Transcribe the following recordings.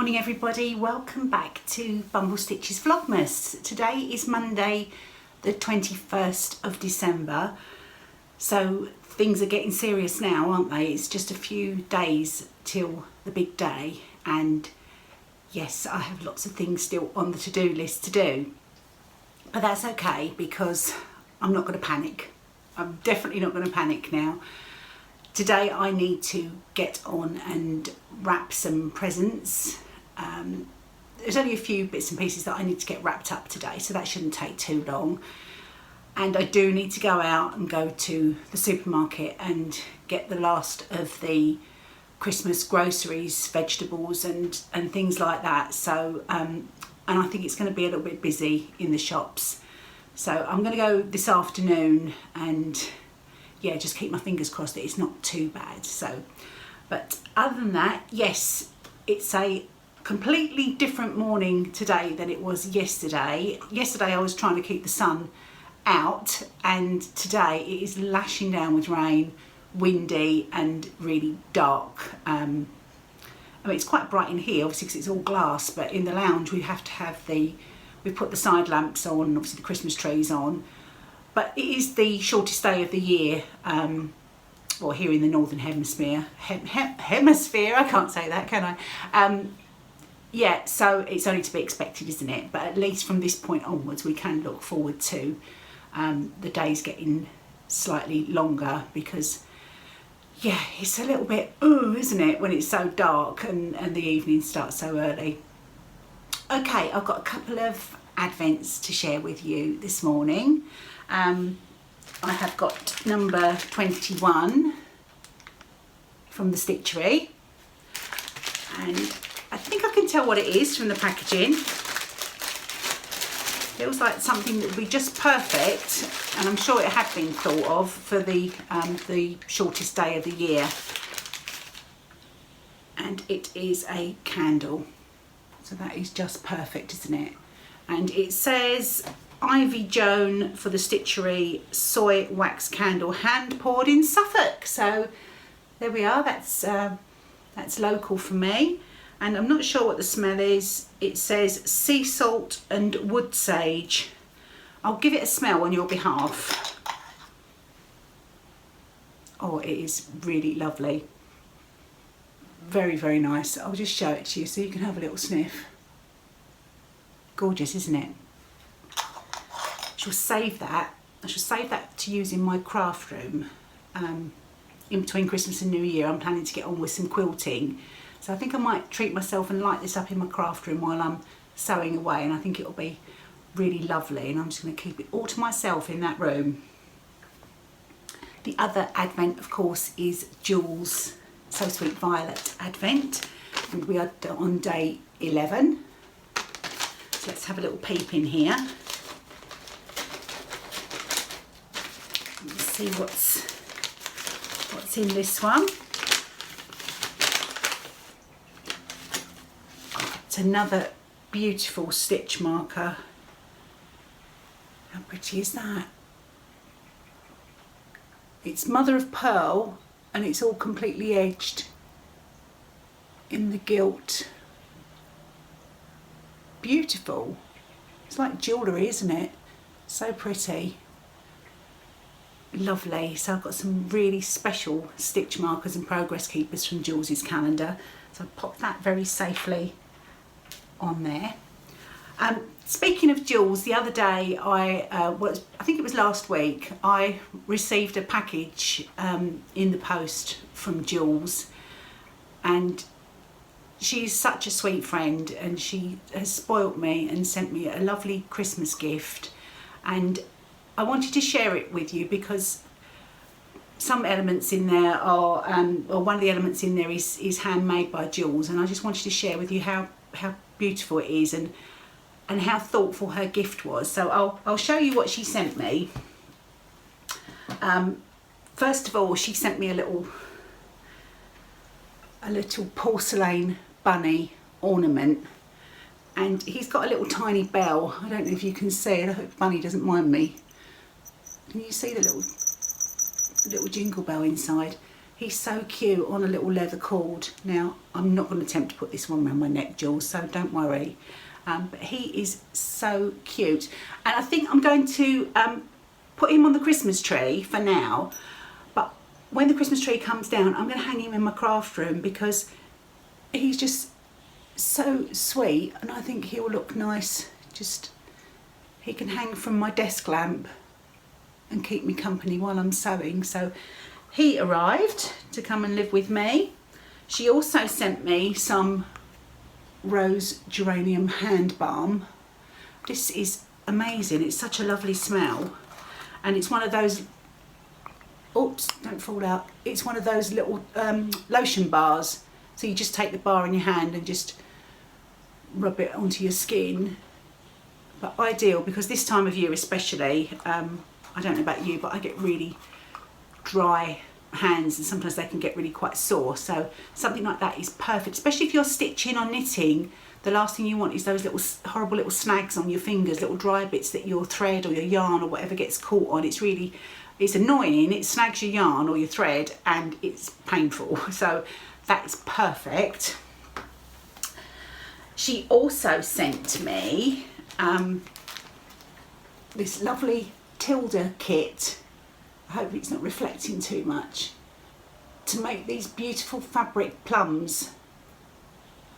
morning everybody, welcome back to Bumble Stitches Vlogmas. Today is Monday the 21st of December, so things are getting serious now, aren't they? It's just a few days till the big day, and yes, I have lots of things still on the to-do list to do, but that's okay because I'm not going to panic. I'm definitely not going to panic now. Today I need to get on and wrap some presents. There's only a few bits and pieces that I need to get wrapped up today, so that shouldn't take too long. And I do need to go out and go to the supermarket and get the last of the Christmas groceries, vegetables and things like that. So, and I think it's going to be a little bit busy in the shops. So I'm going to go this afternoon and yeah, just keep my fingers crossed that it's not too bad. So, but other than that, yes, it's a completely different morning today than it was yesterday. Yesterday I was trying to keep the sun out, and today it is lashing down with rain, windy and really dark. I mean, it's quite bright in here, obviously, because it's all glass, but in the lounge we have to have we put the side lamps on and obviously the Christmas trees on. But it is the shortest day of the year, well, here in the Northern Hemisphere. Hemisphere, I can't say that, can I? Yeah, so it's only to be expected, isn't it? But at least from this point onwards, we can look forward to the days getting slightly longer because, yeah, it's a little bit, isn't it, when it's so dark and the evening starts so early. Okay, I've got a couple of advents to share with you this morning. I have got number 21 from the Stitchery, and I think I can tell what it is from the packaging. Feels like something that would be just perfect, and I'm sure it had been thought of for the shortest day of the year. And it is a candle, so that is just perfect, isn't it? And it says Ivy Joan for the Stitchery soy wax candle, hand poured in Suffolk. So there we are, that's local for me. And I'm not sure what the smell is. It says sea salt and wood sage. I'll give it a smell on your behalf. Oh, it is really lovely. Very, very nice. I'll just show it to you so you can have a little sniff. Gorgeous, isn't it? I shall save that to use in my craft room. In between Christmas and New Year, I'm planning to get on with some quilting. So I think I might treat myself and light this up in my craft room while I'm sewing away, and I think it'll be really lovely, and I'm just going to keep it all to myself in that room. The other advent, of course, is Jules' So Sweet Violet advent, and we are on day 11. So let's have a little peep in here. Let's see what's in this one. It's another beautiful stitch marker. How pretty is that? It's mother of pearl, and it's all completely edged in the gilt. Beautiful. It's like jewellery, isn't it? So pretty. Lovely. So I've got some really special stitch markers and progress keepers from Jules's calendar. So I've popped that very safely on there. Speaking of Jules, the other day I think it was last week, I received a package in the post from Jules, and she's such a sweet friend, and she has spoilt me and sent me a lovely Christmas gift, and I wanted to share it with you because some elements in there are, or one of the elements in there is handmade by Jules, and I just wanted to share with you how beautiful it is and how thoughtful her gift was. So I'll show you what she sent me. First of all, she sent me a little porcelain bunny ornament, and he's got a little tiny bell. I don't know if you can see it. I hope Bunny doesn't mind me. Can you see the little jingle bell inside? He's so cute on a little leather cord. Now, I'm not going to attempt to put this one around my neck, Jules, so don't worry. But he is so cute. And I think I'm going to put him on the Christmas tree for now. But when the Christmas tree comes down, I'm going to hang him in my craft room because he's just so sweet. And I think he'll look nice. He can hang from my desk lamp and keep me company while I'm sewing. So he arrived to come and live with me. She also sent me some rose geranium hand balm. This is amazing. It's such a lovely smell, and it's one of those, oops, don't fall out, it's one of those little lotion bars, so you just take the bar in your hand and just rub it onto your skin. But ideal, because this time of year especially, I don't know about you, but I get really dry hands and sometimes they can get really quite sore, so something like that is perfect, especially if you're stitching or knitting. The last thing you want is those little horrible little snags on your fingers, little dry bits that your thread or your yarn or whatever gets caught on. It's annoying, it snags your yarn or your thread and it's painful, so that's perfect. She also sent me this lovely Tilda kit. I hope it's not reflecting too much, to make these beautiful fabric plums,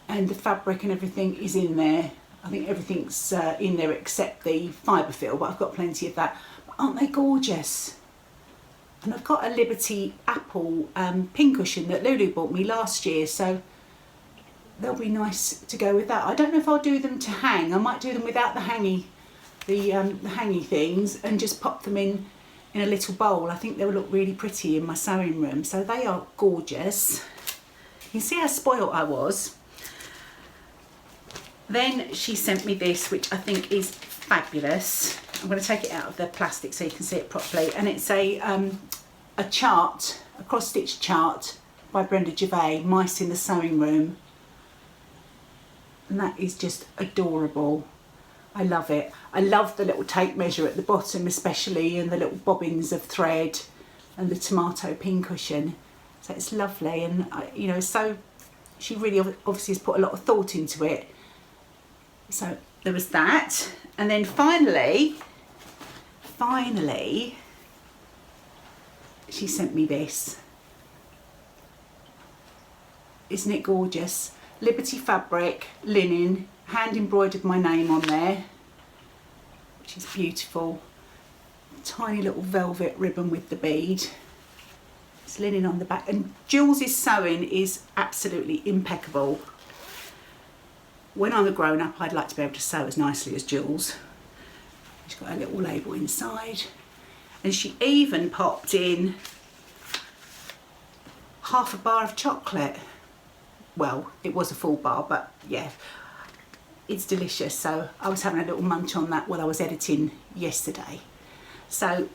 and the fabric and everything is in there. I think everything's in there except the fibre fill, but I've got plenty of that. But aren't they gorgeous? And I've got a Liberty Apple pincushion that Lulu bought me last year, so they'll be nice to go with that. I don't know if I'll do them to hang. I might do them without the hangy things and just pop them in a little bowl. I think they'll look really pretty in my sewing room. So they are gorgeous. You can see how spoiled I was. Then she sent me this, which I think is fabulous. I'm going to take it out of the plastic so you can see it properly. And it's a chart, a cross-stitch chart by Brenda Gervais, Mice in the Sewing Room. And that is just adorable. I love it. I love the little tape measure at the bottom especially, and the little bobbins of thread and the tomato pincushion. So it's lovely, and you know, so she really obviously has put a lot of thought into it. So there was that. And then finally, she sent me this. Isn't it gorgeous? Liberty fabric, linen, hand embroidered my name on there, which is beautiful. Tiny little velvet ribbon with the bead. It's linen on the back, and Jules's sewing is absolutely impeccable. When I'm a grown-up, I'd like to be able to sew as nicely as Jules. She's got a little label inside, and she even popped in half a bar of chocolate. Well, it was a full bar, but yeah, it's delicious. So I was having a little munch on that while I was editing yesterday. So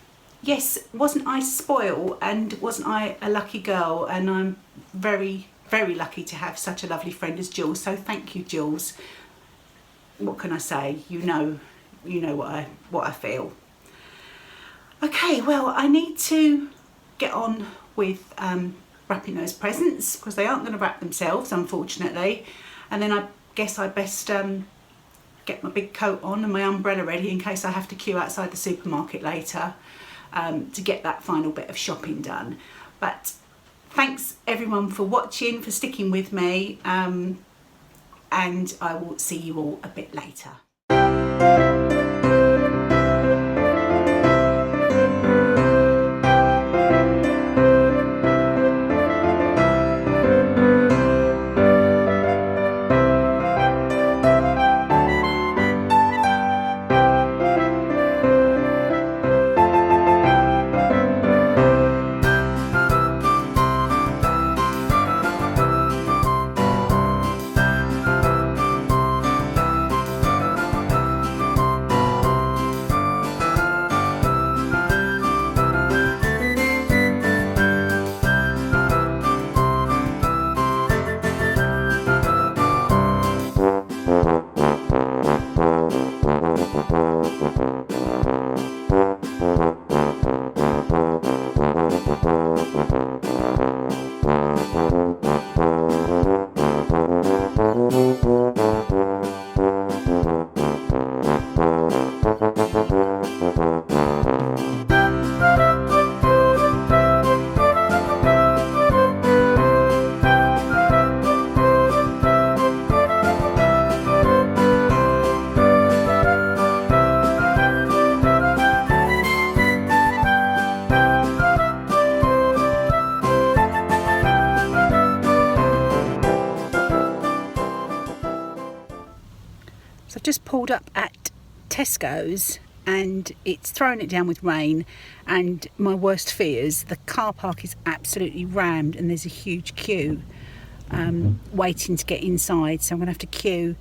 yes, wasn't I spoiled, and wasn't I a lucky girl? And I'm very, very lucky to have such a lovely friend as Jules. So thank you, Jules. What can I say? You know what I feel. Okay, well, I need to get on with wrapping those presents, because they aren't going to wrap themselves, unfortunately. And then I guess I best get my big coat on and my umbrella ready in case I have to queue outside the supermarket later to get that final bit of shopping done. But thanks everyone for watching, for sticking with me, and I will see you all a bit later. just pulled up at Tesco's and it's thrown it down with rain, and my worst fears, the car park is absolutely rammed and there's a huge queue waiting to get inside, so I'm going to have to queue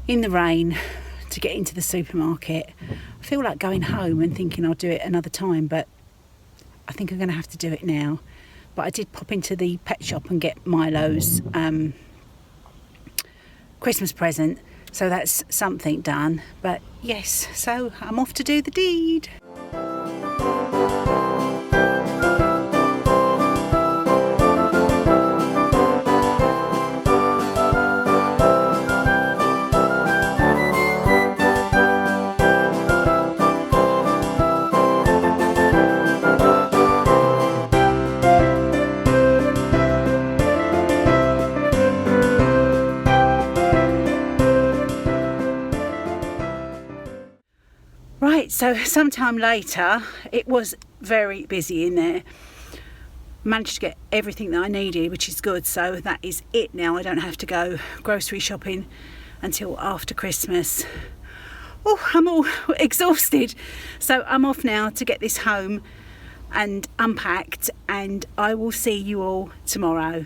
in the rain to get into the supermarket. I feel like going home and thinking I'll do it another time, but I think I'm going to have to do it now. But I did pop into the pet shop and get Milo's Christmas present, so that's something done. But yes, so I'm off to do the deed. Right, so sometime later, it was very busy in there. Managed to get everything that I needed, which is good, so that is it now. I don't have to go grocery shopping until after Christmas. Oh, I'm all exhausted. So I'm off now to get this home and unpacked, and I will see you all tomorrow.